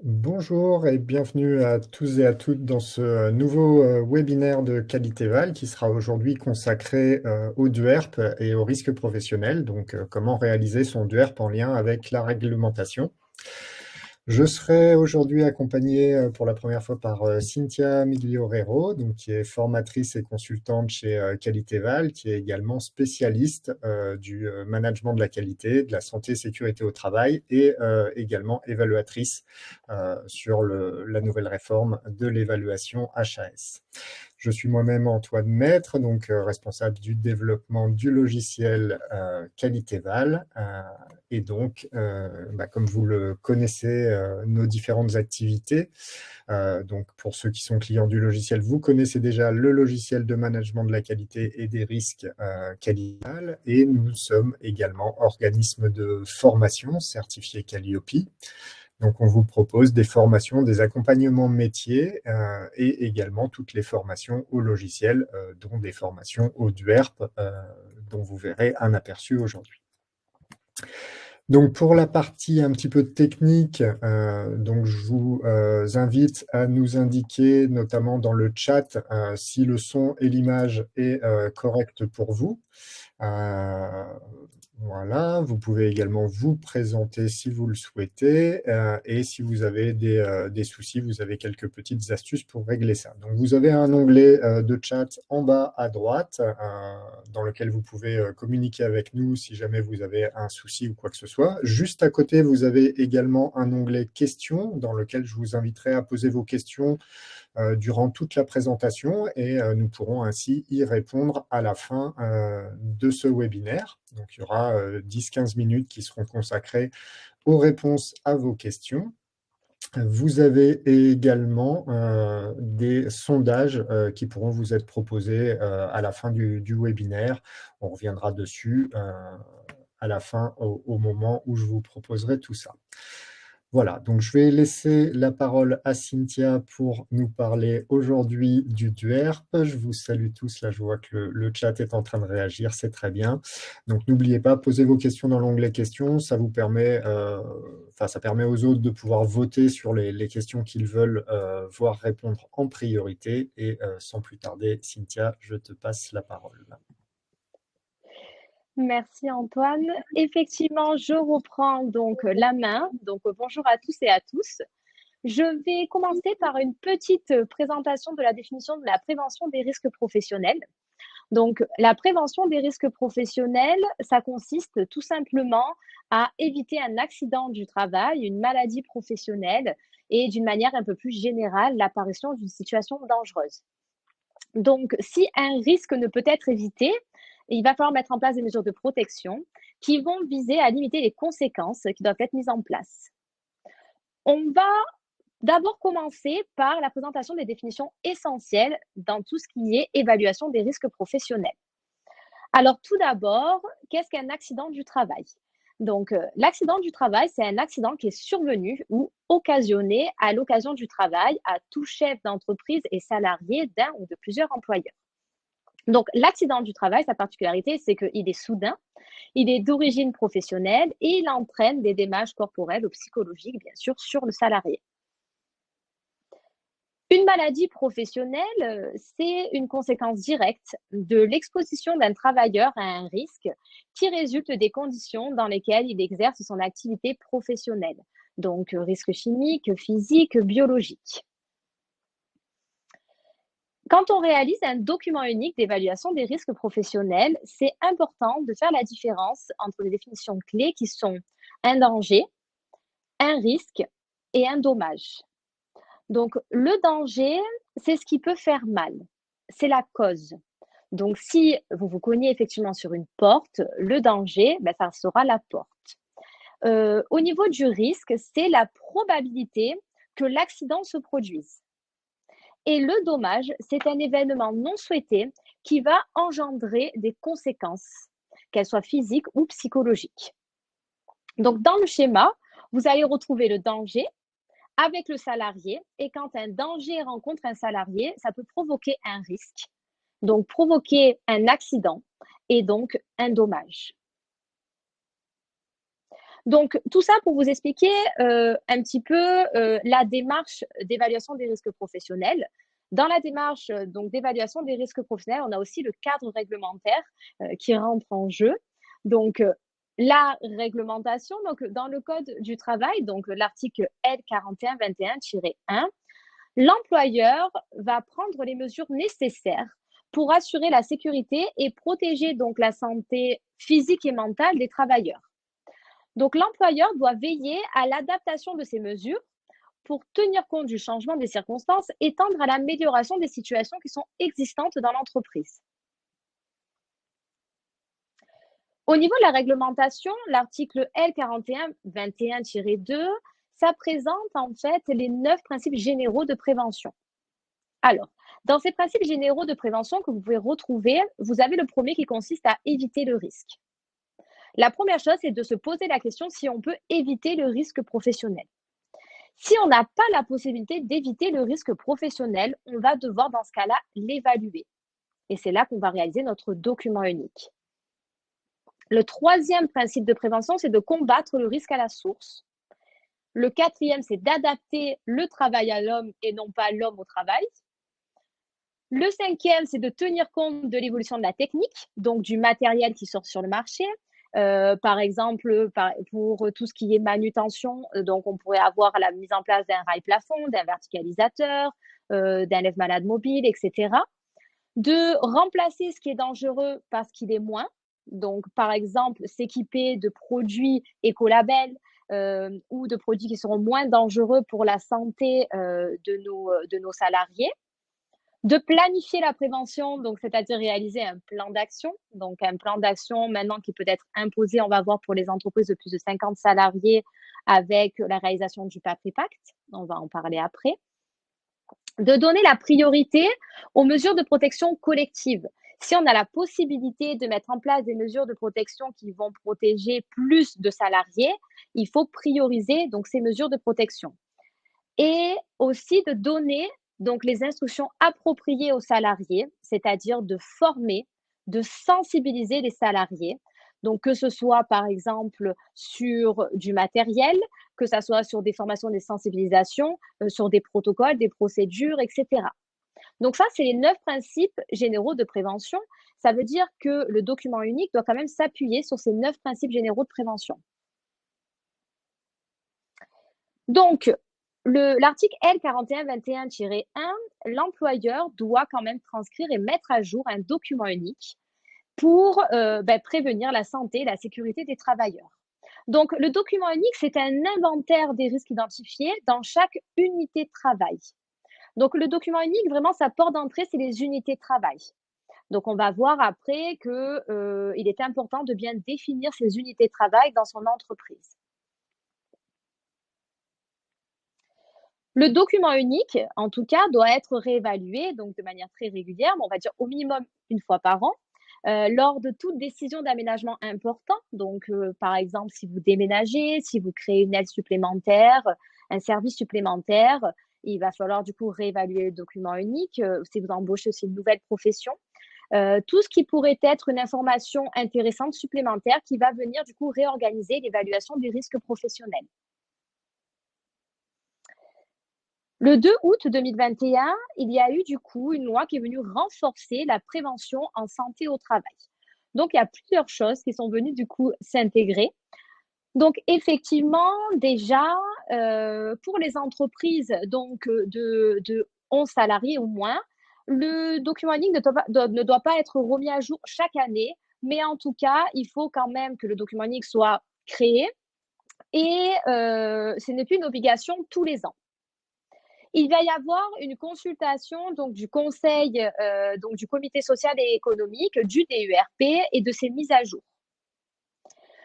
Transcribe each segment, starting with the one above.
Bonjour et bienvenue à tous et à toutes dans ce nouveau webinaire de Qualitéval qui sera aujourd'hui consacré au DUERP et au risque professionnel, donc comment réaliser son DUERP en lien avec la réglementation. Je serai aujourd'hui accompagné pour la première fois par Cynthia Migliorero, donc, qui est formatrice et consultante chez Qualitéval, qui est également spécialiste du management de la qualité, de la santé et sécurité au travail et également évaluatrice sur la nouvelle réforme de l'évaluation HAS. Je suis moi-même Antoine Maître, donc responsable du développement du logiciel Qualitéval. Et donc, comme vous le connaissez, nos différentes activités. Donc, pour ceux qui sont clients du logiciel, vous connaissez déjà le logiciel de management de la qualité et des risques Qualitéval. Et nous sommes également organisme de formation certifié Calliope. Donc, on vous propose des formations, des accompagnements métiers et également toutes les formations au logiciel, dont des formations au DUERP, dont vous verrez un aperçu aujourd'hui. Donc, pour la partie un petit peu technique, donc je vous invite à nous indiquer, notamment dans le chat, si le son et l'image est correct pour vous. Voilà, vous pouvez également vous présenter si vous le souhaitez et si vous avez des soucis, vous avez quelques petites astuces pour régler ça. Donc, vous avez un onglet de chat en bas à droite dans lequel vous pouvez communiquer avec nous si jamais vous avez un souci ou quoi que ce soit. Juste à côté, vous avez également un onglet questions dans lequel je vous inviterai à poser vos questions durant toute la présentation et nous pourrons ainsi y répondre à la fin de ce webinaire. Donc, il y aura 10-15 minutes qui seront consacrées aux réponses à vos questions. Vous avez également des sondages qui pourront vous être proposés à la fin du webinaire. On reviendra dessus à la fin, au moment où je vous proposerai tout ça. Voilà, donc je vais laisser la parole à Cynthia pour nous parler aujourd'hui du DUERP. Je vous salue tous, là je vois que le chat est en train de réagir, c'est très bien. Donc n'oubliez pas, posez vos questions dans l'onglet questions, ça vous permet, ça permet aux autres de pouvoir voter sur les questions qu'ils veulent voir répondre en priorité. Et sans plus tarder, Cynthia, je te passe la parole. Merci Antoine. Effectivement, je reprends donc la main. Donc bonjour à tous et à tous. Je vais commencer par une petite présentation de la définition de la prévention des risques professionnels. Donc la prévention des risques professionnels, ça consiste tout simplement à éviter un accident du travail, une maladie professionnelle et d'une manière un peu plus générale, l'apparition d'une situation dangereuse. Donc, si un risque ne peut être évité, il va falloir mettre en place des mesures de protection qui vont viser à limiter les conséquences qui doivent être mises en place. On va d'abord commencer par la présentation des définitions essentielles dans tout ce qui est évaluation des risques professionnels. Alors, tout d'abord, qu'est-ce qu'un accident du travail? Donc, l'accident du travail, c'est un accident qui est survenu ou occasionné à l'occasion du travail à tout chef d'entreprise et salarié d'un ou de plusieurs employeurs. Donc, l'accident du travail, sa particularité, c'est qu'il est soudain, il est d'origine professionnelle et il entraîne des dommages corporels ou psychologiques, bien sûr, sur le salarié. Une maladie professionnelle, c'est une conséquence directe de l'exposition d'un travailleur à un risque qui résulte des conditions dans lesquelles il exerce son activité professionnelle. Donc, risque chimique, physique, biologique. Quand on réalise un document unique d'évaluation des risques professionnels, c'est important de faire la différence entre les définitions clés qui sont un danger, un risque et un dommage. Donc, le danger, c'est ce qui peut faire mal. C'est la cause. Donc, si vous vous cognez effectivement sur une porte, le danger, ça sera la porte. Au niveau du risque, c'est la probabilité que l'accident se produise. Et le dommage, c'est un événement non souhaité qui va engendrer des conséquences, qu'elles soient physiques ou psychologiques. Donc, dans le schéma, vous allez retrouver le danger avec le salarié. Et quand un danger rencontre un salarié, ça peut provoquer un risque, donc provoquer un accident et donc un dommage. Donc, tout ça pour vous expliquer un petit peu la démarche d'évaluation des risques professionnels. Dans la démarche donc d'évaluation des risques professionnels, on a aussi le cadre réglementaire qui rentre en jeu. Donc, la réglementation, donc dans le code du travail, donc l'article L4121-1, l'employeur va prendre les mesures nécessaires pour assurer la sécurité et protéger donc la santé physique et mentale des travailleurs. Donc, l'employeur doit veiller à l'adaptation de ces mesures pour tenir compte du changement des circonstances et tendre à l'amélioration des situations qui sont existantes dans l'entreprise. Au niveau de la réglementation, l'article L4121-2, ça présente en fait les 9 principes généraux de prévention. Alors, dans ces principes généraux de prévention que vous pouvez retrouver, vous avez le premier qui consiste à éviter le risque. La première chose, c'est de se poser la question si on peut éviter le risque professionnel. Si on n'a pas la possibilité d'éviter le risque professionnel, on va devoir dans ce cas-là l'évaluer. Et c'est là qu'on va réaliser notre document unique. Le troisième principe de prévention, c'est de combattre le risque à la source. Le quatrième, c'est d'adapter le travail à l'homme et non pas l'homme au travail. Le cinquième, c'est de tenir compte de l'évolution de la technique, donc du matériel qui sort sur le marché. Par exemple, pour tout ce qui est manutention, donc on pourrait avoir la mise en place d'un rail plafond, d'un verticalisateur, d'un lève-malade mobile, etc. De remplacer ce qui est dangereux parce qu'il est moins. Donc, par exemple, s'équiper de produits écolabels ou de produits qui seront moins dangereux pour la santé de nos salariés. De planifier la prévention, donc c'est-à-dire réaliser un plan d'action. Donc, un plan d'action maintenant qui peut être imposé, on va voir pour les entreprises de plus de 50 salariés avec la réalisation du PAPRI Pact. On va en parler après. De donner la priorité aux mesures de protection collective. Si on a la possibilité de mettre en place des mesures de protection qui vont protéger plus de salariés, il faut prioriser donc ces mesures de protection. Et aussi de donner donc les instructions appropriées aux salariés, c'est-à-dire de former, de sensibiliser les salariés. Donc, que ce soit par exemple sur du matériel, que ce soit sur des formations, des sensibilisations, sur des protocoles, des procédures, etc. Donc, ça, c'est les 9 principes généraux de prévention. Ça veut dire que le document unique doit quand même s'appuyer sur ces 9 principes généraux de prévention. Donc, l'article L4121-1, l'employeur doit quand même transcrire et mettre à jour un document unique pour prévenir la santé et la sécurité des travailleurs. Donc, le document unique, c'est un inventaire des risques identifiés dans chaque unité de travail. Donc, le document unique, vraiment, sa porte d'entrée, c'est les unités de travail. Donc, on va voir après qu'il est important de bien définir ces unités de travail dans son entreprise. Le document unique, en tout cas, doit être réévalué donc de manière très régulière, mais on va dire au minimum une fois par an, lors de toute décision d'aménagement important. Donc, par exemple, si vous déménagez, si vous créez une aide supplémentaire, un service supplémentaire, il va falloir du coup réévaluer le document unique. Si vous embauchez aussi une nouvelle profession, tout ce qui pourrait être une information intéressante supplémentaire qui va venir du coup réorganiser l'évaluation des risques professionnels. Le 2 août 2021, il y a eu du coup une loi qui est venue renforcer la prévention en santé au travail. Donc, il y a plusieurs choses qui sont venues du coup s'intégrer. Donc, effectivement, déjà, pour les entreprises donc, de 11 salariés ou moins, le document unique ne doit pas être remis à jour chaque année, mais en tout cas, il faut quand même que le document unique soit créé et ce n'est plus une obligation tous les ans. Il va y avoir une consultation donc du conseil, donc du comité social et économique, du DUERP et de ses mises à jour.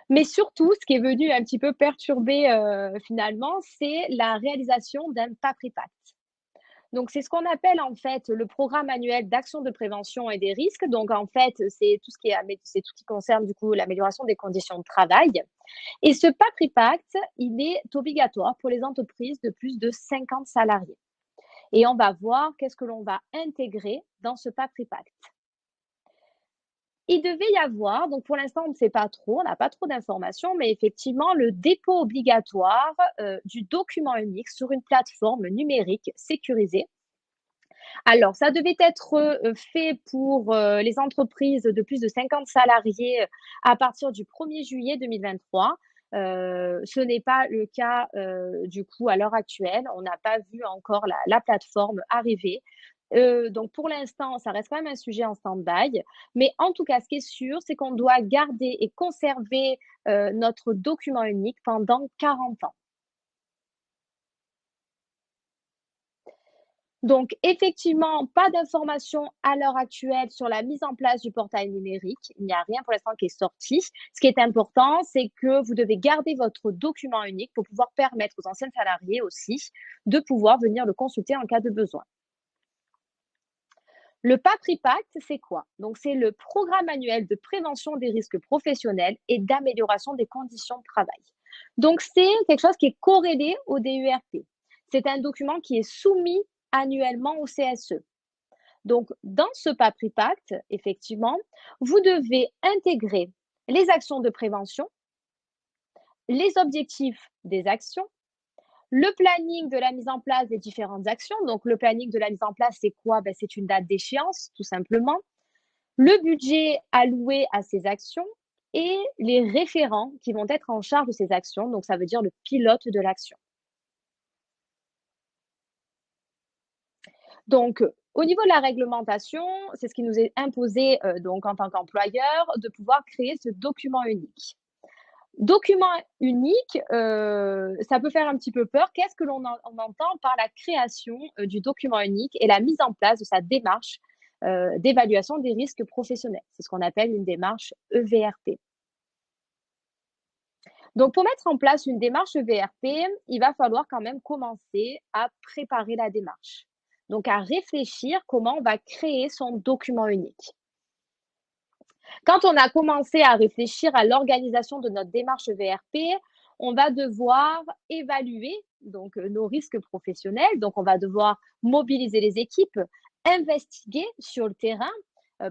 Mais surtout, ce qui est venu un petit peu perturber finalement, c'est la réalisation d'un PAPRI Pact. Donc, c'est ce qu'on appelle en fait le programme annuel d'action de prévention et des risques. Donc, en fait, c'est tout ce qui concerne du coup l'amélioration des conditions de travail. Et ce PAPRI Pact, il est obligatoire pour les entreprises de plus de 50 salariés. Et on va voir qu'est-ce que l'on va intégrer dans ce PAPRI Pact. Il devait y avoir, donc pour l'instant, on ne sait pas trop, on n'a pas trop d'informations, mais effectivement, le dépôt obligatoire du document unique sur une plateforme numérique sécurisée. Alors, ça devait être fait pour les entreprises de plus de 50 salariés à partir du 1er juillet 2023. Ce n'est pas le cas du coup à l'heure actuelle. On n'a pas vu encore la plateforme arriver. Donc pour l'instant, ça reste quand même un sujet en stand-by. Mais en tout cas, ce qui est sûr, c'est qu'on doit garder et conserver notre document unique pendant 40 ans. Donc, effectivement, pas d'informations à l'heure actuelle sur la mise en place du portail numérique. Il n'y a rien pour l'instant qui est sorti. Ce qui est important, c'est que vous devez garder votre document unique pour pouvoir permettre aux anciens salariés aussi de pouvoir venir le consulter en cas de besoin. Le PAPRIPACT, c'est quoi? Donc, c'est le programme annuel de prévention des risques professionnels et d'amélioration des conditions de travail. Donc, c'est quelque chose qui est corrélé au DURP. C'est un document qui est soumis annuellement au CSE. Donc, dans ce PAPRIPACT, effectivement, vous devez intégrer les actions de prévention, les objectifs des actions, le planning de la mise en place des différentes actions. Donc, le planning de la mise en place, c'est quoi? C'est une date d'échéance, tout simplement. Le budget alloué à ces actions et les référents qui vont être en charge de ces actions. Donc, ça veut dire le pilote de l'action. Donc, au niveau de la réglementation, c'est ce qui nous est imposé donc en tant qu'employeur de pouvoir créer ce document unique. Document unique, ça peut faire un petit peu peur. Qu'est-ce que on entend par la création du document unique et la mise en place de sa démarche d'évaluation des risques professionnels? C'est ce qu'on appelle une démarche EVRP. Donc, pour mettre en place une démarche EVRP, il va falloir quand même commencer à préparer la démarche. Donc, à réfléchir comment on va créer son document unique. Quand on a commencé à réfléchir à l'organisation de notre démarche EVRP, on va devoir évaluer donc nos risques professionnels. Donc, on va devoir mobiliser les équipes, investiguer sur le terrain,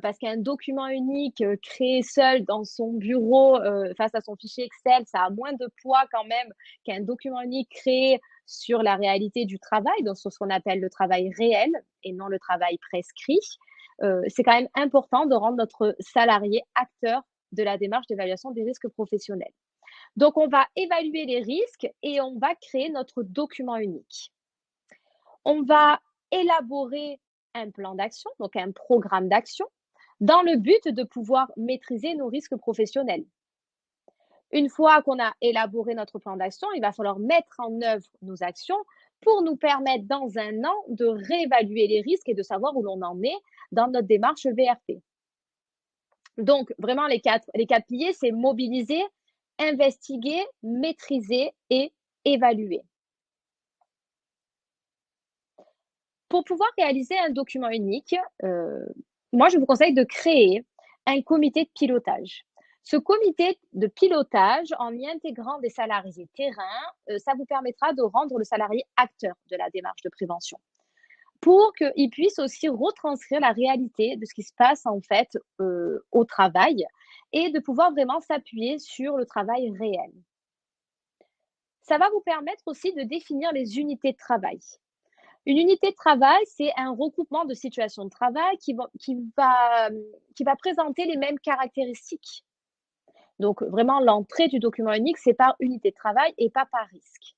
parce qu'un document unique créé seul dans son bureau face à son fichier Excel, ça a moins de poids quand même qu'un document unique créé sur la réalité du travail, donc sur ce qu'on appelle le travail réel et non le travail prescrit. C'est quand même important de rendre notre salarié acteur de la démarche d'évaluation des risques professionnels. Donc, on va évaluer les risques et on va créer notre document unique. On va élaborer un plan d'action, donc un programme d'action, dans le but de pouvoir maîtriser nos risques professionnels. Une fois qu'on a élaboré notre plan d'action, il va falloir mettre en œuvre nos actions pour nous permettre dans un an de réévaluer les risques et de savoir où l'on en est dans notre démarche VRP. Donc, vraiment, les quatre piliers, c'est mobiliser, investiguer, maîtriser et évaluer. Pour pouvoir réaliser un document unique, moi, je vous conseille de créer un comité de pilotage. Ce comité de pilotage, en y intégrant des salariés terrain, ça vous permettra de rendre le salarié acteur de la démarche de prévention pour qu'il puisse aussi retranscrire la réalité de ce qui se passe en fait au travail et de pouvoir vraiment s'appuyer sur le travail réel. Ça va vous permettre aussi de définir les unités de travail. Une unité de travail, c'est un regroupement de situations de travail qui va présenter les mêmes caractéristiques. Donc, vraiment, l'entrée du document unique, c'est par unité de travail et pas par risque.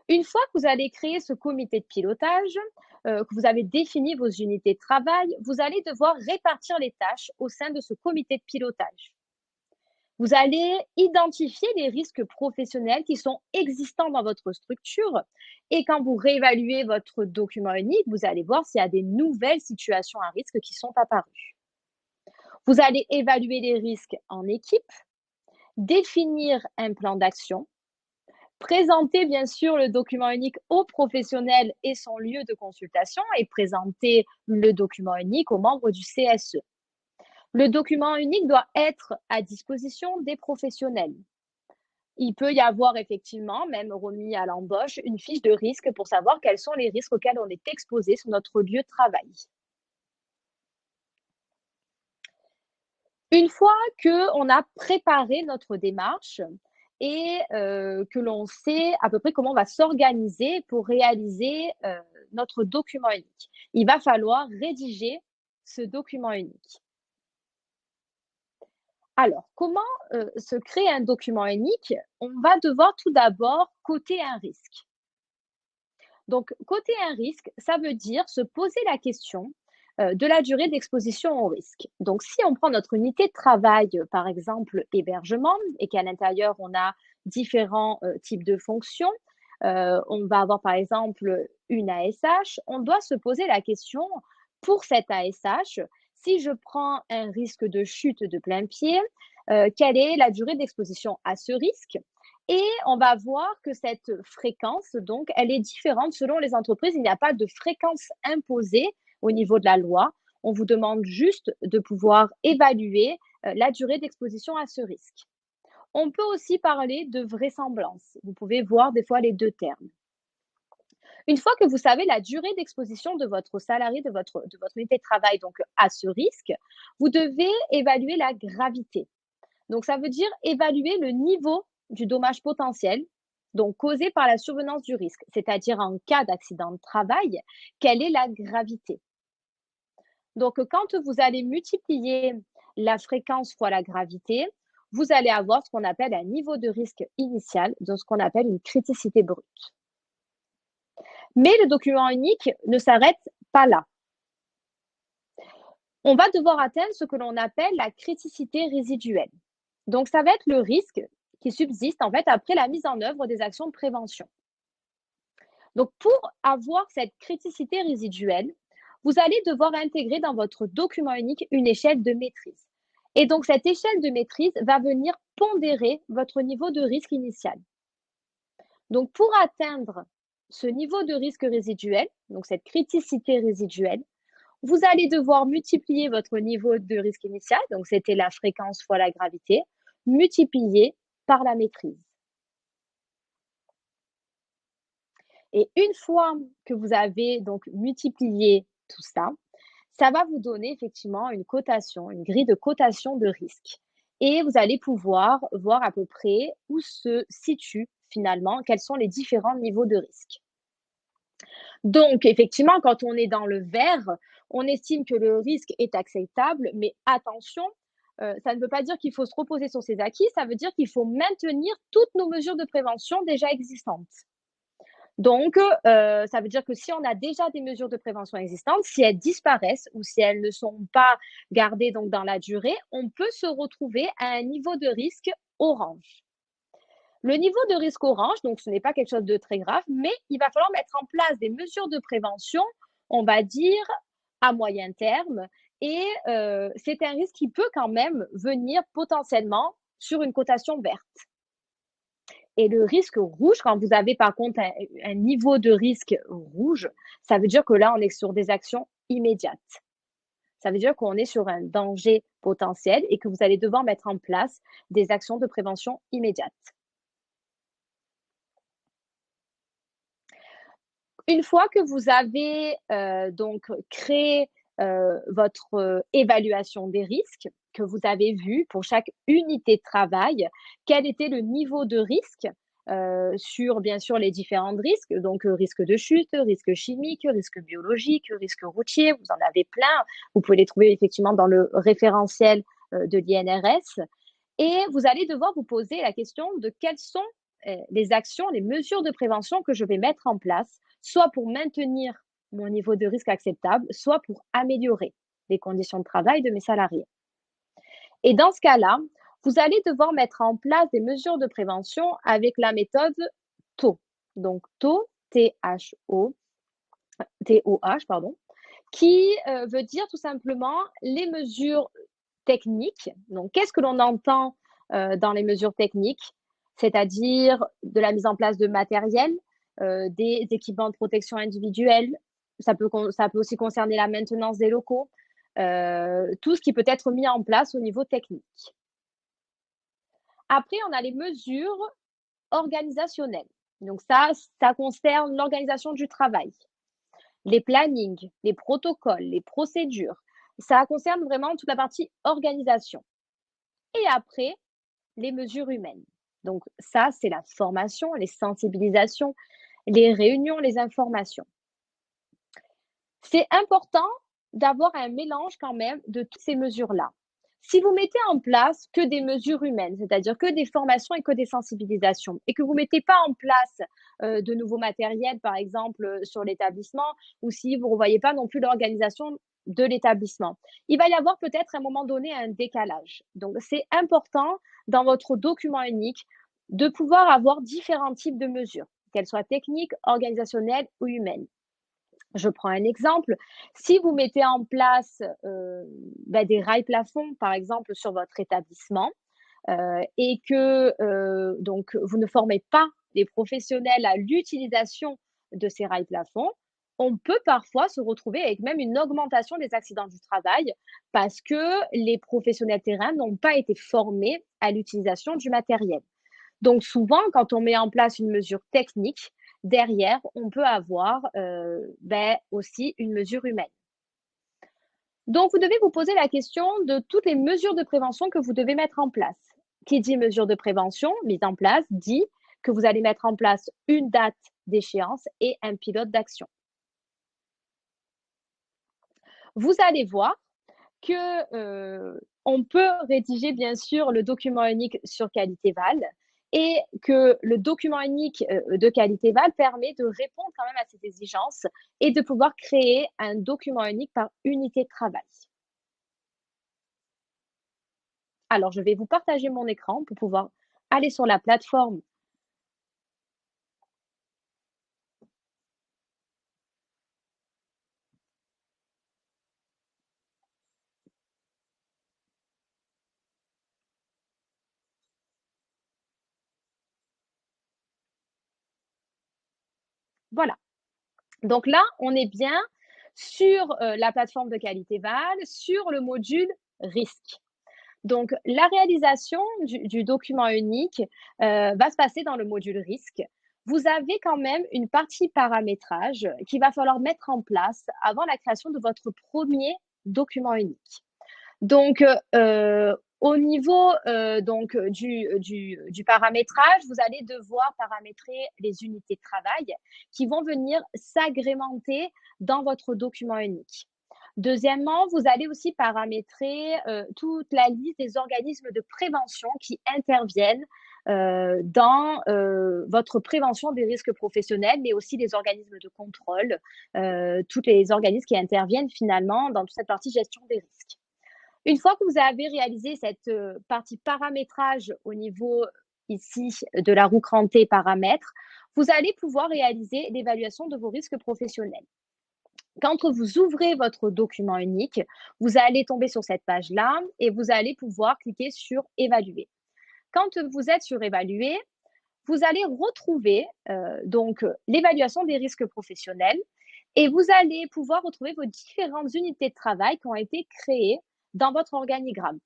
Une fois que vous allez créer ce comité de pilotage, que vous avez défini vos unités de travail, vous allez devoir répartir les tâches au sein de ce comité de pilotage. Vous allez identifier les risques professionnels qui sont existants dans votre structure et quand vous réévaluez votre document unique, vous allez voir s'il y a des nouvelles situations à risque qui sont apparues. Vous allez évaluer les risques en équipe, définir un plan d'action, présenter bien sûr le document unique au professionnel et son lieu de consultation et présenter le document unique aux membres du CSE. Le document unique doit être à disposition des professionnels. Il peut y avoir effectivement, même remis à l'embauche, une fiche de risque pour savoir quels sont les risques auxquels on est exposé sur notre lieu de travail. Une fois qu'on a préparé notre démarche et que l'on sait à peu près comment on va s'organiser pour réaliser, notre document unique, il va falloir rédiger ce document unique. Alors, comment, se crée un document unique? On va devoir tout d'abord coter un risque. Donc, coter un risque, ça veut dire se poser la question de la durée d'exposition au risque. Donc, si on prend notre unité de travail, par exemple, hébergement, et qu'à l'intérieur, on a différents types de fonctions, on va avoir par exemple une ASH, on doit se poser la question pour cette ASH, si je prends un risque de chute de plein pied, quelle est la durée d'exposition à ce risque? Et on va voir que cette fréquence, donc, elle est différente selon les entreprises. Il n'y a pas de fréquence imposée au niveau de la loi. On vous demande juste de pouvoir évaluer la durée d'exposition à ce risque. On peut aussi parler de vraisemblance. Vous pouvez voir des fois les deux termes. Une fois que vous savez la durée d'exposition de votre salarié, de votre unité de travail donc, à ce risque, vous devez évaluer la gravité. Donc, ça veut dire évaluer le niveau du dommage potentiel, donc causé par la survenance du risque, c'est-à-dire en cas d'accident de travail, quelle est la gravité. Donc, quand vous allez multiplier la fréquence fois la gravité, vous allez avoir ce qu'on appelle un niveau de risque initial, donc ce qu'on appelle une criticité brute. Mais le document unique ne s'arrête pas là. On va devoir atteindre ce que l'on appelle la criticité résiduelle. Donc, ça va être le risque qui subsiste en fait après la mise en œuvre des actions de prévention. Donc, pour avoir cette criticité résiduelle, vous allez devoir intégrer dans votre document unique une échelle de maîtrise. Et donc, cette échelle de maîtrise va venir pondérer votre niveau de risque initial. Donc, pour atteindre ce niveau de risque résiduel, donc cette criticité résiduelle, vous allez devoir multiplier votre niveau de risque initial, donc c'était la fréquence fois la gravité, multiplié par la maîtrise. Et une fois que vous avez donc multiplié tout ça, ça va vous donner effectivement une cotation, une grille de cotation de risque. Et vous allez pouvoir voir à peu près où se situent finalement, quels sont les différents niveaux de risque. Donc, effectivement, quand on est dans le vert, on estime que le risque est acceptable, mais attention, ça ne veut pas dire qu'il faut se reposer sur ses acquis, ça veut dire qu'il faut maintenir toutes nos mesures de prévention déjà existantes. Donc, ça veut dire que si on a déjà des mesures de prévention existantes, si elles disparaissent ou si elles ne sont pas gardées donc dans la durée, on peut se retrouver à un niveau de risque orange. Le niveau de risque orange, donc ce n'est pas quelque chose de très grave, mais il va falloir mettre en place des mesures de prévention, on va dire, à moyen terme. Et c'est un risque qui peut quand même venir potentiellement sur une cotation verte. Et le risque rouge, quand vous avez par contre un niveau de risque rouge, ça veut dire que là, on est sur des actions immédiates. Ça veut dire qu'on est sur un danger potentiel et que vous allez devoir mettre en place des actions de prévention immédiates. Une fois que vous avez donc créé votre évaluation des risques, que vous avez vu pour chaque unité de travail, quel était le niveau de risque sur bien sûr les différents risques, donc risque de chute, risque chimique, risque biologique, risque routier, vous en avez plein. Vous pouvez les trouver effectivement dans le référentiel de l'INRS. Et vous allez devoir vous poser la question de quelles sont les actions, les mesures de prévention que je vais mettre en place, soit pour maintenir mon niveau de risque acceptable, soit pour améliorer les conditions de travail de mes salariés. Et dans ce cas-là, vous allez devoir mettre en place des mesures de prévention avec la méthode TO. Donc TO, T-H-O, T-O-H, pardon, qui veut dire tout simplement les mesures techniques. Donc, qu'est-ce que l'on entend dans les mesures techniques? C'est-à-dire de la mise en place de matériel, des équipements de protection individuelle. Ça peut aussi concerner la maintenance des locaux, tout ce qui peut être mis en place au niveau technique. Après, on a les mesures organisationnelles. Donc ça concerne l'organisation du travail, les plannings, les protocoles, les procédures. Ça concerne vraiment toute la partie organisation. Et après, les mesures humaines. Donc ça, c'est la formation, les sensibilisations, les réunions, les informations. C'est important d'avoir un mélange quand même de toutes ces mesures-là. Si vous mettez en place que des mesures humaines, c'est-à-dire que des formations et que des sensibilisations, et que vous ne mettez pas en place de nouveaux matériels, par exemple, sur l'établissement, ou si vous ne revoyez pas non plus l'organisation de l'établissement, il va y avoir peut-être à un moment donné un décalage. Donc, c'est important dans votre document unique de pouvoir avoir différents types de mesures, qu'elles soient techniques, organisationnelles ou humaines. Je prends un exemple. Si vous mettez en place, des rails plafonds, par exemple, sur votre établissement, et que, donc vous ne formez pas les professionnels à l'utilisation de ces rails plafonds, on peut parfois se retrouver avec même une augmentation des accidents du travail parce que les professionnels terrain n'ont pas été formés à l'utilisation du matériel. Donc souvent, quand on met en place une mesure technique, derrière, on peut avoir, aussi une mesure humaine. Donc vous devez vous poser la question de toutes les mesures de prévention que vous devez mettre en place. Qui dit mesure de prévention mise en place, dit que vous allez mettre en place une date d'échéance et un pilote d'action. Vous allez voir que, on peut rédiger bien sûr le document unique sur Qualitéval et que le document unique, de Qualitéval permet de répondre quand même à ces exigences et de pouvoir créer un document unique par unité de travail. Alors je vais vous partager mon écran pour pouvoir aller sur la plateforme. Voilà. Donc là, on est bien sur, la plateforme de Qualitéval, sur le module risque. Donc, la réalisation du document unique va se passer dans le module risque. Vous avez quand même une partie paramétrage qu'il va falloir mettre en place avant la création de votre premier document unique. Donc, au niveau donc, du paramétrage, vous allez devoir paramétrer les unités de travail qui vont venir s'agrémenter dans votre document unique. Deuxièmement, vous allez aussi paramétrer toute la liste des organismes de prévention qui interviennent dans votre prévention des risques professionnels, mais aussi les organismes de contrôle, tous les organismes qui interviennent finalement dans toute cette partie gestion des risques. Une fois que vous avez réalisé cette partie paramétrage au niveau ici de la roue crantée paramètres, vous allez pouvoir réaliser l'évaluation de vos risques professionnels. Quand vous ouvrez votre document unique, vous allez tomber sur cette page-là et vous allez pouvoir cliquer sur évaluer. Quand vous êtes sur évaluer, vous allez retrouver donc l'évaluation des risques professionnels et vous allez pouvoir retrouver vos différentes unités de travail qui ont été créées dans votre organigramme.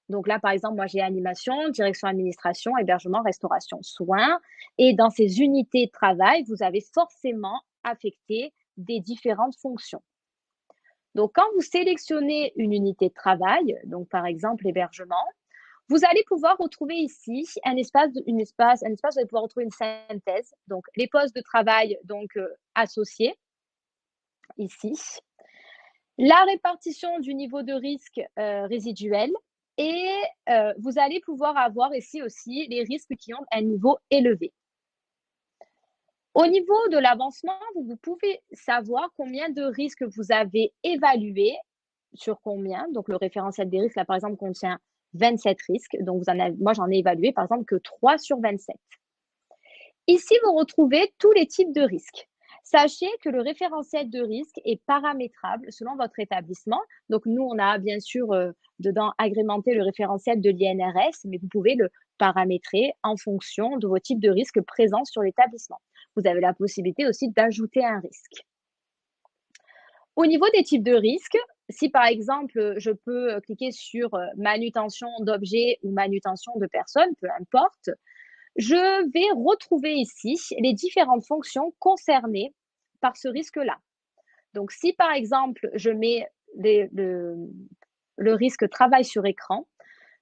Donc là, par exemple, moi j'ai animation, direction administration, hébergement, restauration, soins. Et dans ces unités de travail, vous avez forcément affecté des différentes fonctions. Donc quand vous sélectionnez une unité de travail, donc par exemple l'hébergement, vous allez pouvoir retrouver ici un espace où vous allez pouvoir retrouver une synthèse. Donc les postes de travail donc associés ici, la répartition du niveau de risque résiduel et vous allez pouvoir avoir ici aussi les risques qui ont un niveau élevé. Au niveau de l'avancement, vous pouvez savoir combien de risques vous avez évalués, sur combien. Donc le référentiel des risques, là par exemple, contient 27 risques. Donc moi j'en ai évalué par exemple que 3 sur 27. Ici, vous retrouvez tous les types de risques. Sachez que le référentiel de risque est paramétrable selon votre établissement. Donc, nous, on a bien sûr dedans agrémenté le référentiel de l'INRS, mais vous pouvez le paramétrer en fonction de vos types de risques présents sur l'établissement. Vous avez la possibilité aussi d'ajouter un risque. Au niveau des types de risques, si par exemple, je peux cliquer sur manutention d'objets ou manutention de personnes, peu importe, je vais retrouver ici les différentes fonctions concernées par ce risque-là. Donc, si par exemple, je mets le risque travail sur écran,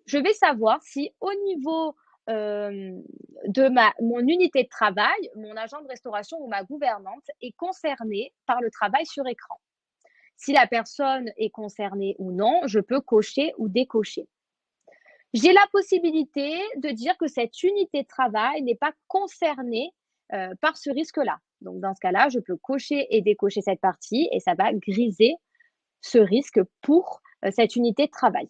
je vais savoir si au niveau de mon unité de travail, mon agent de restauration ou ma gouvernante est concerné par le travail sur écran. Si la personne est concernée ou non, je peux cocher ou décocher. J'ai la possibilité de dire que cette unité de travail n'est pas concernée par ce risque-là. Donc, dans ce cas-là, je peux cocher et décocher cette partie et ça va griser ce risque pour cette unité de travail.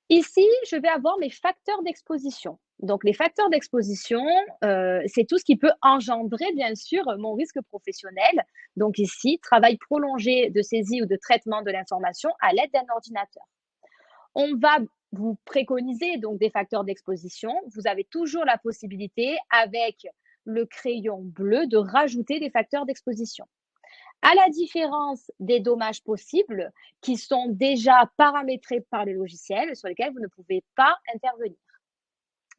Ici, je vais avoir mes facteurs d'exposition. Donc, les facteurs d'exposition, c'est tout ce qui peut engendrer, bien sûr, mon risque professionnel. Donc, ici, travail prolongé de saisie ou de traitement de l'information à l'aide d'un ordinateur. On va vous préconiser donc des facteurs d'exposition. Vous avez toujours la possibilité, avec le crayon bleu, de rajouter des facteurs d'exposition. À la différence des dommages possibles qui sont déjà paramétrés par le logiciel, sur lesquels vous ne pouvez pas intervenir.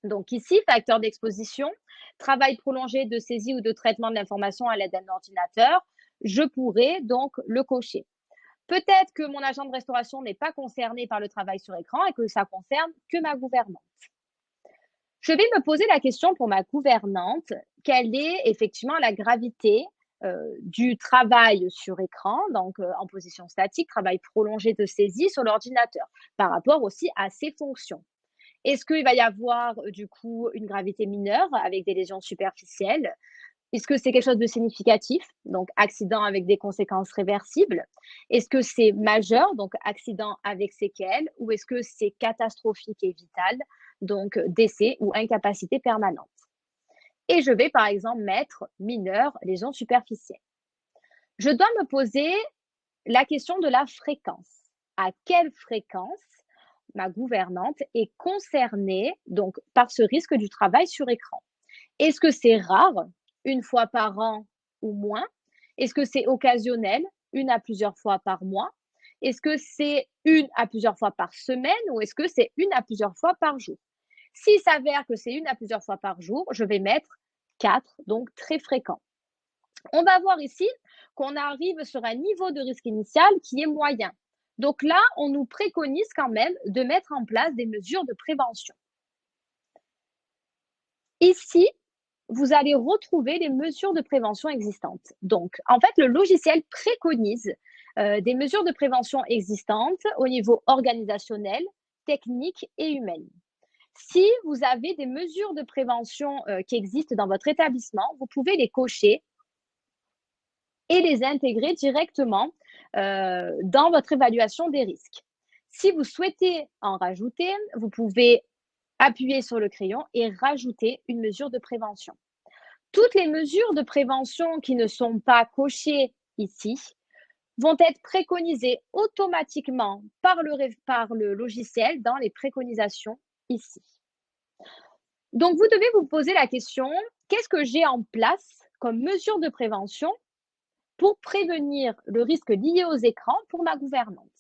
Donc ici, facteur d'exposition, travail prolongé de saisie ou de traitement de l'information à l'aide d'un ordinateur, je pourrais donc le cocher. Peut-être que mon agent de restauration n'est pas concerné par le travail sur écran et que ça concerne que ma gouvernante. Je vais me poser la question pour ma gouvernante, quelle est effectivement la gravité du travail sur écran, donc en position statique, travail prolongé de saisie sur l'ordinateur, par rapport aussi à ses fonctions. Est-ce qu'il va y avoir du coup une gravité mineure avec des lésions superficielles? Est-ce que c'est quelque chose de significatif, donc accident avec des conséquences réversibles? Est-ce que c'est majeur, donc accident avec séquelles? Ou est-ce que c'est catastrophique et vital, donc décès ou incapacité permanente? Et je vais par exemple mettre mineur, lésion superficielle. Je dois me poser la question de la fréquence. À quelle fréquence ma gouvernante est concernée donc, par ce risque du travail sur écran? Est-ce que c'est rare, une fois par an ou moins? Est-ce que c'est occasionnel, une à plusieurs fois par mois? Est-ce que c'est une à plusieurs fois par semaine ou est-ce que c'est une à plusieurs fois par jour? S'il s'avère que c'est une à plusieurs fois par jour, je vais mettre 4, donc très fréquent. On va voir ici qu'on arrive sur un niveau de risque initial qui est moyen. Donc là, on nous préconise quand même de mettre en place des mesures de prévention. Ici, vous allez retrouver les mesures de prévention existantes. Donc, en fait, le logiciel préconise des mesures de prévention existantes au niveau organisationnel, technique et humain. Si vous avez des mesures de prévention qui existent dans votre établissement, vous pouvez les cocher et les intégrer directement dans votre évaluation des risques. Si vous souhaitez en rajouter, vous pouvez appuyer sur le crayon et rajouter une mesure de prévention. Toutes les mesures de prévention qui ne sont pas cochées ici vont être préconisées automatiquement par le logiciel dans les préconisations ici. Donc, vous devez vous poser la question, qu'est-ce que j'ai en place comme mesure de prévention pour prévenir le risque lié aux écrans pour ma gouvernante?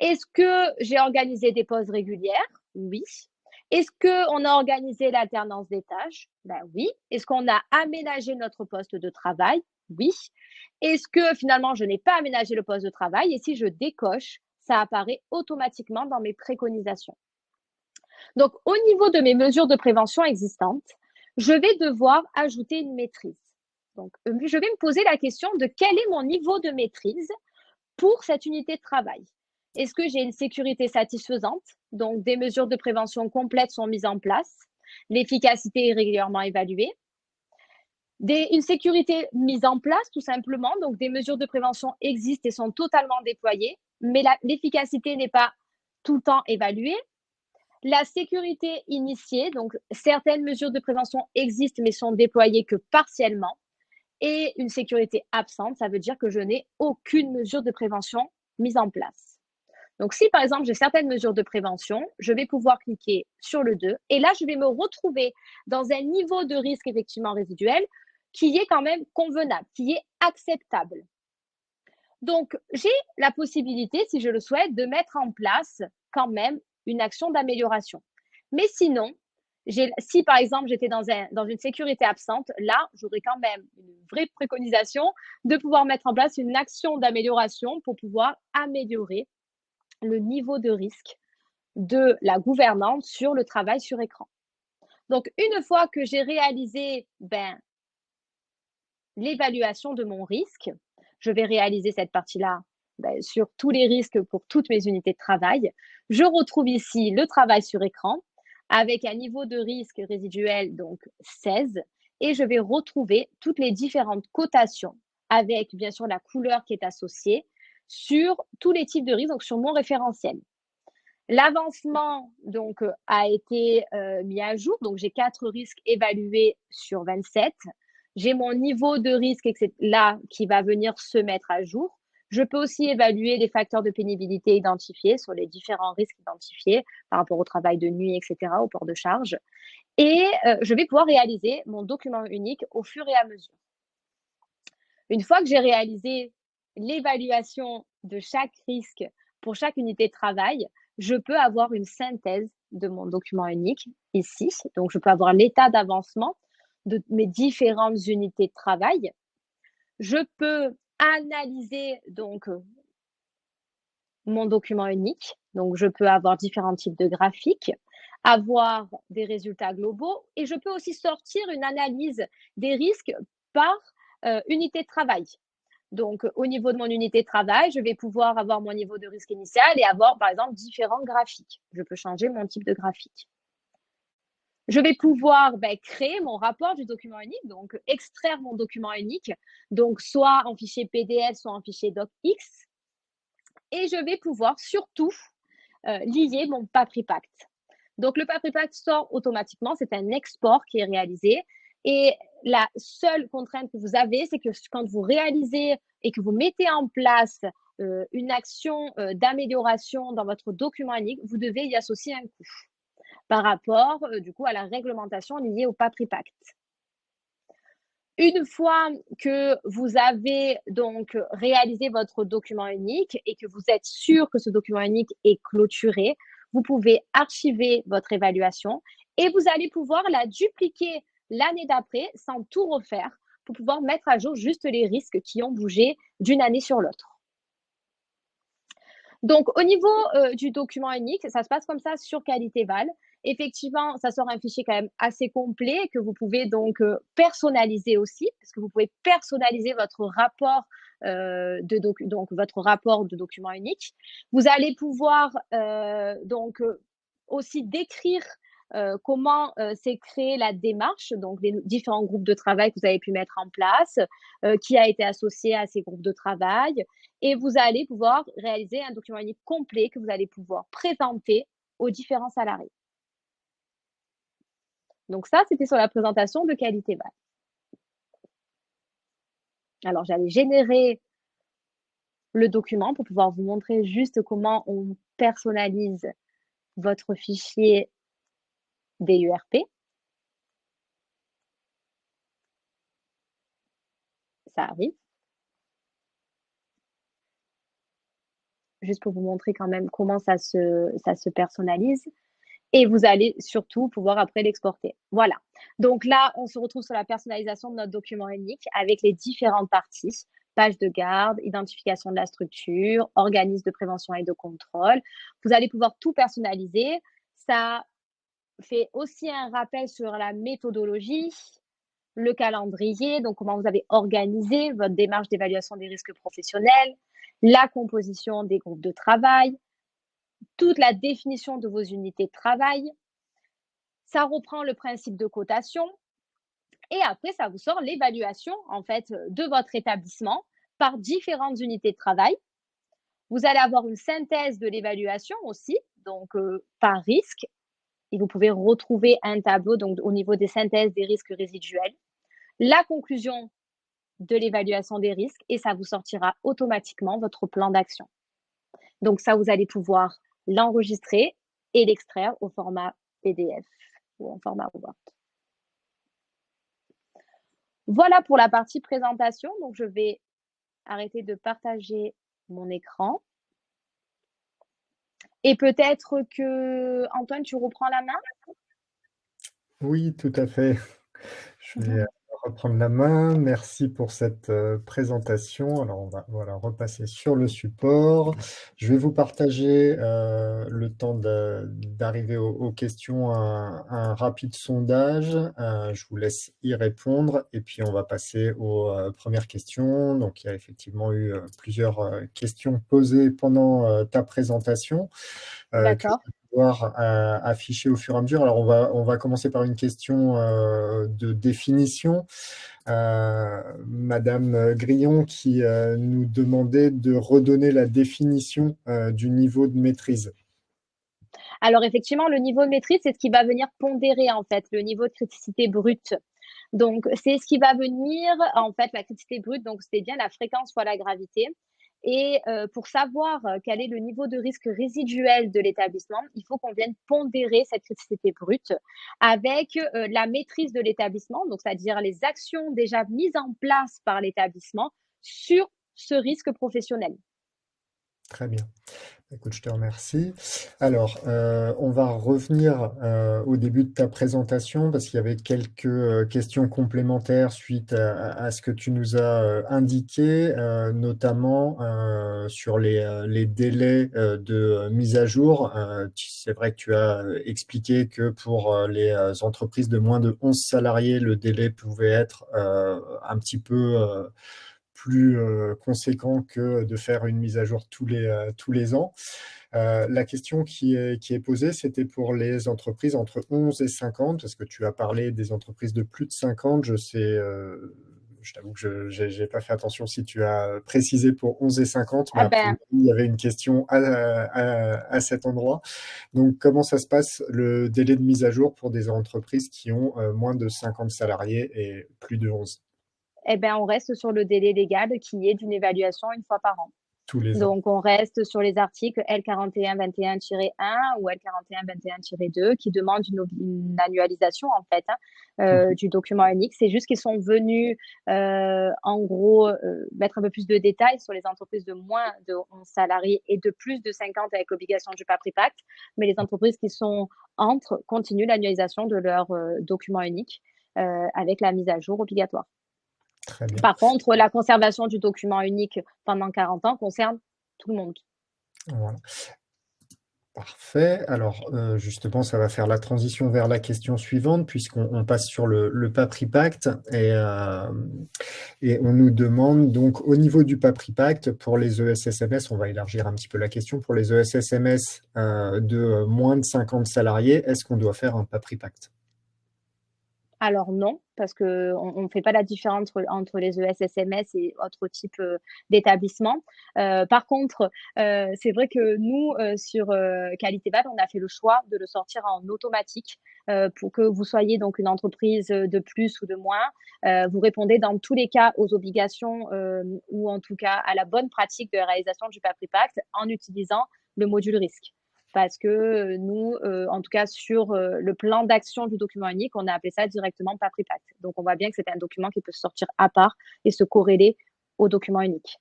Est-ce que j'ai organisé des pauses régulières? Oui. Est-ce qu'on a organisé l'alternance des tâches? Ben oui. Est-ce qu'on a aménagé notre poste de travail? Oui. Est-ce que finalement je n'ai pas aménagé le poste de travail? Et si je décoche, ça apparaît automatiquement dans mes préconisations. Donc, au niveau de mes mesures de prévention existantes, je vais devoir ajouter une maîtrise. Donc, je vais me poser la question de quel est mon niveau de maîtrise pour cette unité de travail. Est-ce que j'ai une sécurité satisfaisante? Donc, des mesures de prévention complètes sont mises en place. L'efficacité est régulièrement évaluée. Une sécurité mise en place, tout simplement. Donc, des mesures de prévention existent et sont totalement déployées, mais l'efficacité n'est pas tout le temps évaluée. La sécurité initiée, donc certaines mesures de prévention existent mais sont déployées que partiellement. Et une sécurité absente, ça veut dire que je n'ai aucune mesure de prévention mise en place. Donc, si par exemple j'ai certaines mesures de prévention, je vais pouvoir cliquer sur le 2 et là, je vais me retrouver dans un niveau de risque effectivement résiduel qui est quand même convenable, qui est acceptable. Donc, j'ai la possibilité, si je le souhaite, de mettre en place quand même une action d'amélioration. Mais sinon, si par exemple j'étais dans une sécurité absente, là, j'aurais quand même une vraie préconisation de pouvoir mettre en place une action d'amélioration pour pouvoir améliorer le niveau de risque de la gouvernante sur le travail sur écran. Donc, une fois que j'ai réalisé l'évaluation de mon risque, je vais réaliser cette partie-là sur tous les risques pour toutes mes unités de travail. Je retrouve ici le travail sur écran avec un niveau de risque résiduel, donc 16, et je vais retrouver toutes les différentes cotations avec bien sûr la couleur qui est associée sur tous les types de risques, donc sur mon référentiel. L'avancement donc a été mis à jour, donc j'ai 4 risques évalués sur 27. J'ai mon niveau de risque là qui va venir se mettre à jour. Je peux aussi évaluer les facteurs de pénibilité identifiés sur les différents risques identifiés par rapport au travail de nuit, etc., au port de charge. Et je vais pouvoir réaliser mon document unique au fur et à mesure. Une fois que j'ai réalisé l'évaluation de chaque risque pour chaque unité de travail, je peux avoir une synthèse de mon document unique ici. Donc, je peux avoir l'état d'avancement de mes différentes unités de travail. Je peux analyser donc mon document unique. Donc, je peux avoir différents types de graphiques, avoir des résultats globaux et je peux aussi sortir une analyse des risques par unité de travail. Donc, au niveau de mon unité de travail, je vais pouvoir avoir mon niveau de risque initial et avoir, par exemple, différents graphiques. Je peux changer mon type de graphique. Je vais pouvoir créer mon rapport du document unique, donc extraire mon document unique, donc soit en fichier PDF, soit en fichier docx. Et je vais pouvoir surtout lier mon PapriPact. Donc, le PapriPact sort automatiquement, c'est un export qui est réalisé. Et la seule contrainte que vous avez, c'est que quand vous réalisez et que vous mettez en place une action d'amélioration dans votre document unique, vous devez y associer un coût par rapport, du coup, à la réglementation liée au PapriPact. Une fois que vous avez donc réalisé votre document unique et que vous êtes sûr que ce document unique est clôturé, vous pouvez archiver votre évaluation et vous allez pouvoir la dupliquer l'année d'après sans tout refaire pour pouvoir mettre à jour juste les risques qui ont bougé d'une année sur l'autre. Donc, au niveau du document unique, ça se passe comme ça sur Qualitéval. Effectivement, ça sort un fichier quand même assez complet que vous pouvez donc personnaliser aussi, parce que vous pouvez personnaliser votre rapport donc votre rapport de document unique. Vous allez pouvoir donc aussi décrire comment s'est créée la démarche, donc les différents groupes de travail que vous avez pu mettre en place, qui a été associé à ces groupes de travail. Et vous allez pouvoir réaliser un document unique complet que vous allez pouvoir présenter aux différents salariés. Donc ça, c'était sur la présentation de Qualitéval. Alors, j'allais générer le document pour pouvoir vous montrer juste comment on personnalise votre fichier DURP. Ça arrive. Juste pour vous montrer quand même comment ça se personnalise. Et vous allez surtout pouvoir après l'exporter. Voilà. Donc là, on se retrouve sur la personnalisation de notre document unique avec les différentes parties. Page de garde, identification de la structure, organisme de prévention et de contrôle. Vous allez pouvoir tout personnaliser. Ça fait aussi un rappel sur la méthodologie, le calendrier, donc comment vous avez organisé votre démarche d'évaluation des risques professionnels, la composition des groupes de travail, toute la définition de vos unités de travail. Ça reprend le principe de cotation et après, ça vous sort l'évaluation en fait de votre établissement par différentes unités de travail. Vous allez avoir une synthèse de l'évaluation aussi, donc par risque. Et vous pouvez retrouver un tableau donc au niveau des synthèses des risques résiduels, la conclusion de l'évaluation des risques et ça vous sortira automatiquement votre plan d'action. Donc ça, vous allez pouvoir l'enregistrer et l'extraire au format PDF ou en format Word. Voilà pour la partie présentation. Donc, je vais arrêter de partager mon écran. Et peut-être que, Antoine, tu reprends la main? Oui, tout à fait. Je vais reprendre la main. Merci pour cette présentation. Alors, on va voilà, repasser sur le support. Je vais vous partager, le temps d'arriver aux questions, un rapide sondage. Je vous laisse y répondre et puis on va passer aux premières questions. Donc, il y a effectivement eu plusieurs questions posées pendant ta présentation que je D'accord. vais pouvoir afficher au fur et à mesure. Alors, on va commencer par une question de définition. Madame Grillon qui nous demandait de redonner la définition du niveau de maîtrise. Alors effectivement, le niveau de maîtrise, c'est ce qui va venir pondérer en fait le niveau de criticité brute. Donc c'est ce qui va venir en fait la criticité brute, donc c'est bien la fréquence fois la gravité. Et pour savoir quel est le niveau de risque résiduel de l'établissement, il faut qu'on vienne pondérer cette criticité brute avec la maîtrise de l'établissement, donc c'est-à-dire les actions déjà mises en place par l'établissement sur ce risque professionnel. Très bien. Écoute, je te remercie. Alors, on va revenir au début de ta présentation parce qu'il y avait quelques questions complémentaires suite à ce que tu nous as indiqué, notamment sur les délais de mise à jour. C'est vrai que tu as expliqué que pour les entreprises de moins de 11 salariés, le délai pouvait être un petit peu plus conséquent que de faire une mise à jour tous les ans. La question qui est posée, c'était pour les entreprises entre 11 et 50, parce que tu as parlé des entreprises de plus de 50. Je sais, je t'avoue que je n'ai pas fait attention si tu as précisé pour 11 et 50, mais Ah a priori, ben, il y avait une question à cet endroit. Donc, comment ça se passe le délai de mise à jour pour des entreprises qui ont moins de 50 salariés et plus de 11 eh ben, on reste sur le délai légal qui est d'une évaluation une fois par an. tous les ans? Donc, on reste sur les articles L4121-1 ou L4121-2 qui demandent une annualisation, en fait, du document unique. C'est juste qu'ils sont venus, en gros, mettre un peu plus de détails sur les entreprises de moins de 11 salariés et de plus de 50 avec l'obligation du PAPRI Pact. Mais les entreprises qui sont entre continuent l'annualisation de leur document unique avec la mise à jour obligatoire. Très bien. Par contre, la conservation du document unique pendant 40 ans concerne tout le monde. Voilà. Parfait. Alors, justement, ça va faire la transition vers la question suivante, puisqu'on passe sur le PAPRI Pact et on nous demande donc au niveau du PAPRI Pact pour les ESSMS, on va élargir un petit peu la question, pour les ESSMS de moins de 50 salariés, est-ce qu'on doit faire un PAPRI Pact? Alors non, parce qu'on ne fait pas la différence entre les ESSMS et autres types d'établissements. Par contre, c'est vrai que nous, sur Qualité Val, on a fait le choix de le sortir en automatique pour que vous soyez donc une entreprise de plus ou de moins. Vous répondez dans tous les cas aux obligations ou en tout cas à la bonne pratique de réalisation du PAPRI Pact en utilisant le module risque. Parce que nous, en tout cas sur le plan d'action du document unique, on a appelé ça directement PAPRI Pact. Donc on voit bien que c'est un document qui peut sortir à part et se corréler au document unique.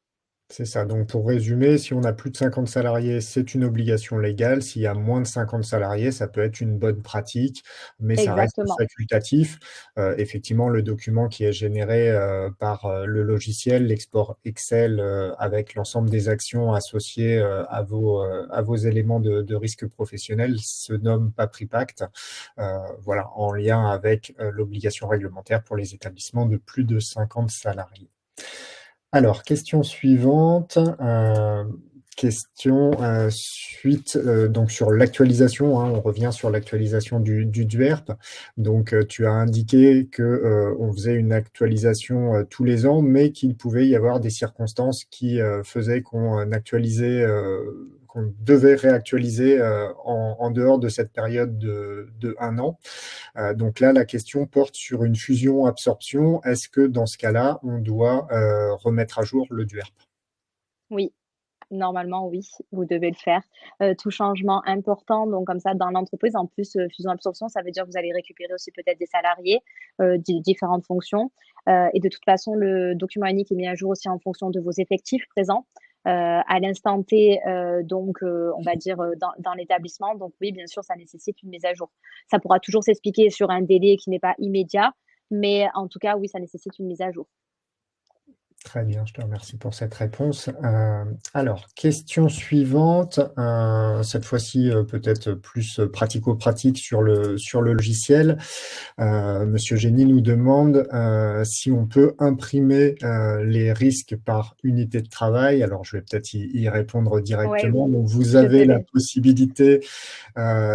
C'est ça. Donc, pour résumer, si on a plus de 50 salariés, c'est une obligation légale. S'il y a moins de 50 salariés, ça peut être une bonne pratique, mais ça reste Exactement. facultatif. Effectivement, le document qui est généré par le logiciel, l'export Excel avec l'ensemble des actions associées à vos éléments de risque professionnel se nomme PAPRI Pact. Voilà, en lien avec l'obligation réglementaire pour les établissements de plus de 50 salariés. Alors, question suivante. Question suite donc sur l'actualisation, hein, on revient sur l'actualisation du DUERP. Donc, tu as indiqué que on faisait une actualisation tous les ans, mais qu'il pouvait y avoir des circonstances qui faisaient qu'on actualisait, qu'on devait réactualiser en dehors de cette période de un an. Donc là, la question porte sur une fusion-absorption. Est-ce que dans ce cas-là, on doit remettre à jour le DUERP? Oui. Normalement, oui, vous devez le faire. Tout changement important, donc comme ça dans l'entreprise, en plus, fusion-absorption, ça veut dire que vous allez récupérer aussi peut-être des salariés, différentes fonctions, et de toute façon, le document unique est mis à jour aussi en fonction de vos effectifs présents, à l'instant T, donc on va dire, dans l'établissement. Donc oui, bien sûr, ça nécessite une mise à jour. Ça pourra toujours s'expliquer sur un délai qui n'est pas immédiat, Mais en tout cas, oui, ça nécessite une mise à jour. Très bien, je te remercie pour cette réponse. Alors, question suivante, cette fois-ci, peut-être plus pratico-pratique sur le logiciel. Monsieur Génie nous demande si on peut imprimer les risques par unité de travail. Alors, je vais peut-être y répondre Ouais, directement. Donc, vous je te avez la laisse. possibilité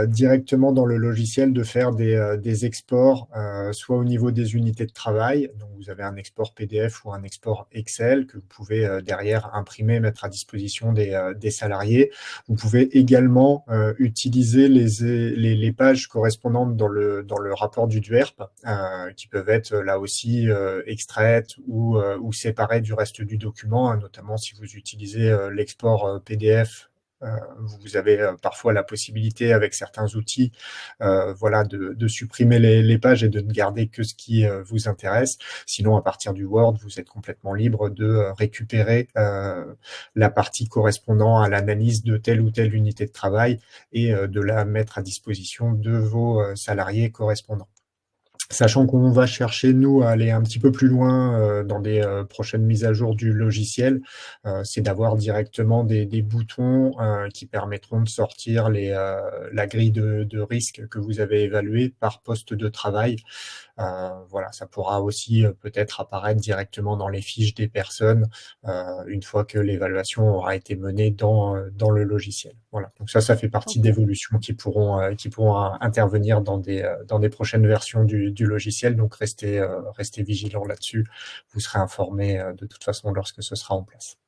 directement dans le logiciel de faire des exports, soit au niveau des unités de travail, donc vous avez un export PDF ou un export Excel que vous pouvez derrière imprimer, mettre à disposition des salariés. Vous pouvez également utiliser les pages correspondantes dans le rapport du DUERP, qui peuvent être là aussi extraites ou séparées du reste du document, hein, notamment si vous utilisez l'export PDF. Vous avez parfois la possibilité avec certains outils voilà, de supprimer les pages et de ne garder que ce qui vous intéresse. Sinon, à partir du Word, vous êtes complètement libre de récupérer la partie correspondant à l'analyse de telle ou telle unité de travail et de la mettre à disposition de vos salariés correspondants. Sachant qu'on va chercher, nous, à aller un petit peu plus loin dans des prochaines mises à jour du logiciel, c'est d'avoir directement des boutons qui permettront de sortir la grille de risque que vous avez évaluée par poste de travail. Voilà, ça pourra aussi peut-être apparaître directement dans les fiches des personnes une fois que l'évaluation aura été menée dans le logiciel. Voilà, donc ça fait partie Ok. d'évolutions qui pourront intervenir dans des prochaines versions du logiciel. Donc restez vigilants là-dessus. Vous serez informés de toute façon lorsque ce sera en place.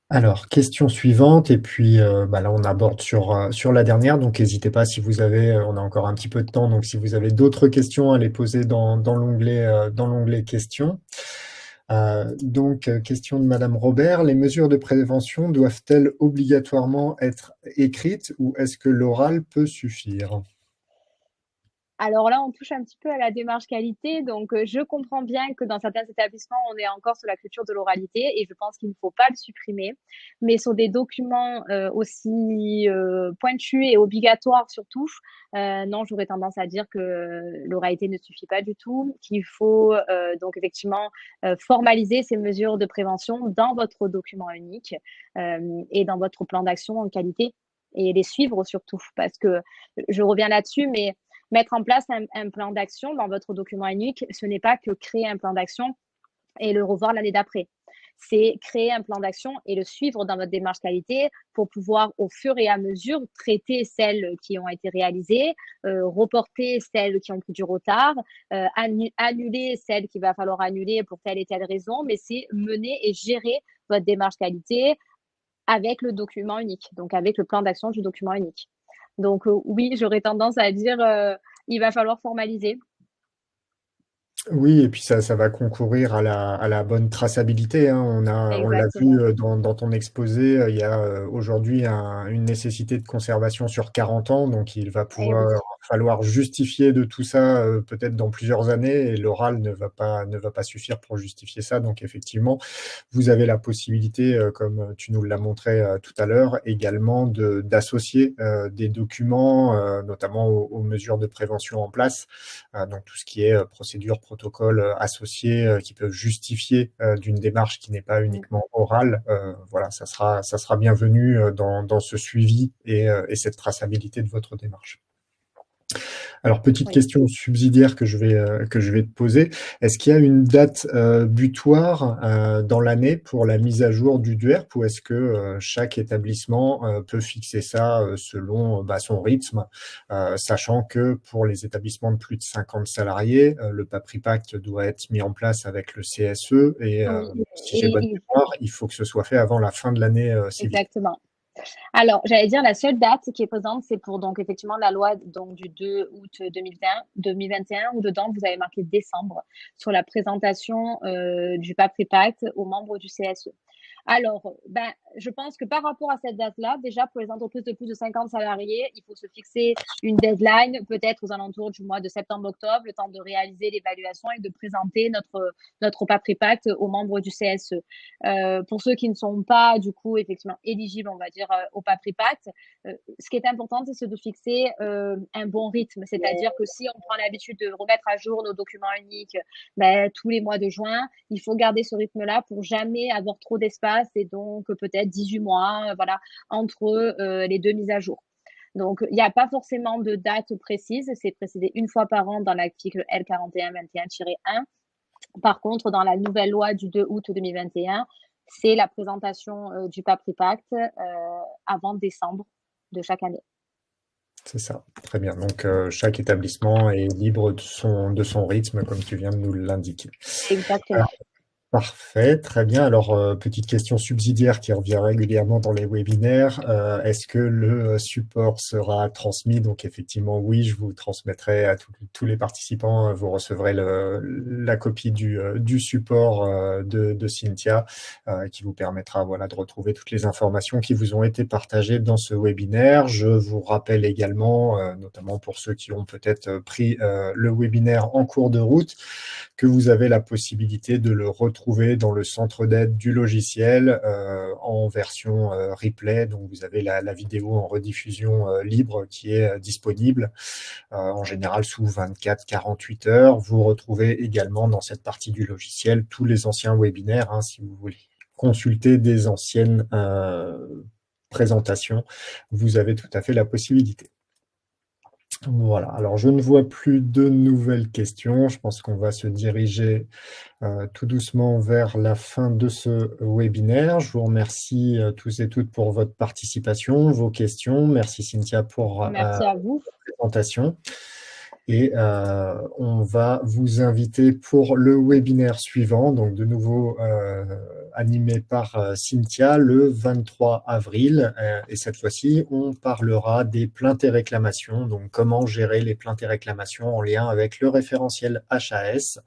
Alors, question suivante, et puis là on aborde sur la dernière, donc n'hésitez pas si vous avez, on a encore un petit peu de temps, donc si vous avez d'autres questions à les poser dans l'onglet questions. Donc, question de Madame Robert, les mesures de prévention doivent-elles obligatoirement être écrites ou est-ce que l'oral peut suffire? Alors là, on touche un petit peu à la démarche qualité, donc je comprends bien que dans certains établissements, on est encore sur la culture de l'oralité et je pense qu'il ne faut pas le supprimer. Mais sur des documents, aussi, pointus et obligatoires surtout, non, j'aurais tendance à dire que l'oralité ne suffit pas du tout, qu'il faut, donc effectivement, formaliser ces mesures de prévention dans votre document unique, et dans votre plan d'action en qualité et les suivre surtout. Parce que je reviens là-dessus, mais mettre en place un plan d'action dans votre document unique, ce n'est pas que créer un plan d'action et le revoir l'année d'après. C'est créer un plan d'action et le suivre dans votre démarche qualité pour pouvoir, au fur et à mesure, traiter celles qui ont été réalisées, reporter celles qui ont pris du retard, annuler celles qu'il va falloir annuler pour telle et telle raison, mais c'est mener et gérer votre démarche qualité avec le document unique, donc avec le plan d'action du document unique. Donc oui, j'aurais tendance à dire, il va falloir formaliser. Oui, et puis ça va concourir à la bonne traçabilité, hein. On l'a vu Exactement. dans ton exposé, il y a aujourd'hui une nécessité de conservation sur 40 ans, donc il va Et oui. pouvoir falloir justifier de tout ça peut-être dans plusieurs années, et l'oral ne va pas suffire pour justifier ça. Donc effectivement, vous avez la possibilité, comme tu nous l'as montré tout à l'heure, également d'associer des documents, notamment aux mesures de prévention en place. Donc tout ce qui est procédure, protocole associés qui peuvent justifier d'une démarche qui n'est pas Mmh. uniquement orale. Voilà, ça sera bienvenu dans ce suivi et cette traçabilité de votre démarche. Alors, petite Oui. question subsidiaire que je vais te poser. Est-ce qu'il y a une date butoir dans l'année pour la mise à jour du DUERP ou est-ce que chaque établissement peut fixer ça selon son rythme, sachant que pour les établissements de plus de 50 salariés, le PAPRI Pacte doit être mis en place avec le CSE et Oui, si j'ai bonne et mémoire, il faut que ce soit fait avant la fin de l'année civile. exactement. Alors, j'allais dire la seule date qui est présente, c'est pour donc effectivement la loi donc du 2 août 2021 où dedans vous avez marqué décembre sur la présentation du PAPRI Pacte aux membres du CSE. Alors, ben, je pense que par rapport à cette date-là, déjà pour les entreprises de plus de 50 salariés, il faut se fixer une deadline, peut-être aux alentours du mois de septembre-octobre, le temps de réaliser l'évaluation et de présenter notre PAPRI Pacte aux membres du CSE. Pour ceux qui ne sont pas, du coup, effectivement éligibles, on va dire, au PAPRI Pacte, ce qui est important, c'est de fixer un bon rythme. C'est-à-dire que si on prend l'habitude de remettre à jour nos documents uniques ben, tous les mois de juin, il faut garder ce rythme-là pour jamais avoir trop d'espace et donc peut-être 18 mois voilà, entre les deux mises à jour. Donc, il n'y a pas forcément de date précise, c'est précisé une fois par an dans l'article L4121-1. Par contre, dans la nouvelle loi du 2 août 2021, c'est la présentation du PAPRI Pacte avant décembre de chaque année. C'est ça, très bien. Donc, chaque établissement est libre de son rythme, comme tu viens de nous l'indiquer. Exactement. Parfait, très bien. Alors, petite question subsidiaire qui revient régulièrement dans les webinaires. Est-ce que le support sera transmis? Donc, effectivement, oui, je vous transmettrai à tous les participants. Vous recevrez la copie du support de Cynthia qui vous permettra voilà, de retrouver toutes les informations qui vous ont été partagées dans ce webinaire. Je vous rappelle également, notamment pour ceux qui ont peut-être pris le webinaire en cours de route, que vous avez la possibilité de le retrouver dans le centre d'aide du logiciel en version replay. Donc, vous avez la vidéo en rediffusion libre qui est disponible en général sous 24-48 heures. Vous retrouvez également dans cette partie du logiciel tous les anciens webinaires, hein, si vous voulez consulter des anciennes présentations. Vous avez tout à fait la possibilité. Voilà, alors je ne vois plus de nouvelles questions. Je pense qu'on va se diriger tout doucement vers la fin de ce webinaire. Je vous remercie tous et toutes pour votre participation, vos questions. Merci Cynthia pour Merci à vous. la présentation. Et on va vous inviter pour le webinaire suivant, donc de nouveau animé par Cynthia le 23 avril. Et cette fois-ci, on parlera des plaintes et réclamations, donc comment gérer les plaintes et réclamations en lien avec le référentiel HAS.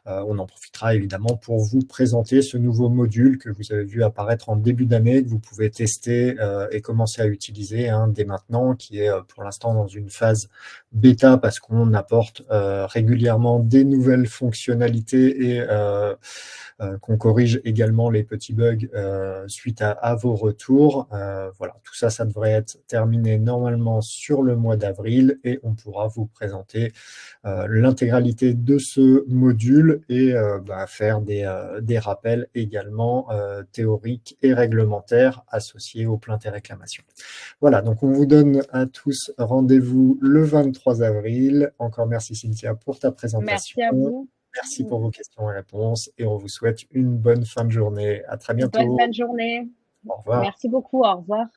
On en profitera évidemment pour vous présenter ce nouveau module que vous avez vu apparaître en début d'année, que vous pouvez tester et commencer à utiliser dès maintenant, qui est pour l'instant dans une phase bêta parce qu'on apporte régulièrement des nouvelles fonctionnalités et qu'on corrige également les petits bugs suite à vos retours. Voilà, tout ça, ça devrait être terminé normalement sur le mois d'avril et on pourra vous présenter l'intégralité de ce module et faire des rappels également théoriques et réglementaires associés aux plaintes et réclamations. Voilà, donc on vous donne à tous rendez-vous le 23 avril. Encore merci Cynthia pour ta présentation. Merci à vous. Merci pour vos questions et réponses et on vous souhaite une bonne fin de journée. À très bientôt. Bonne fin de journée. Au revoir. Merci beaucoup. Au revoir.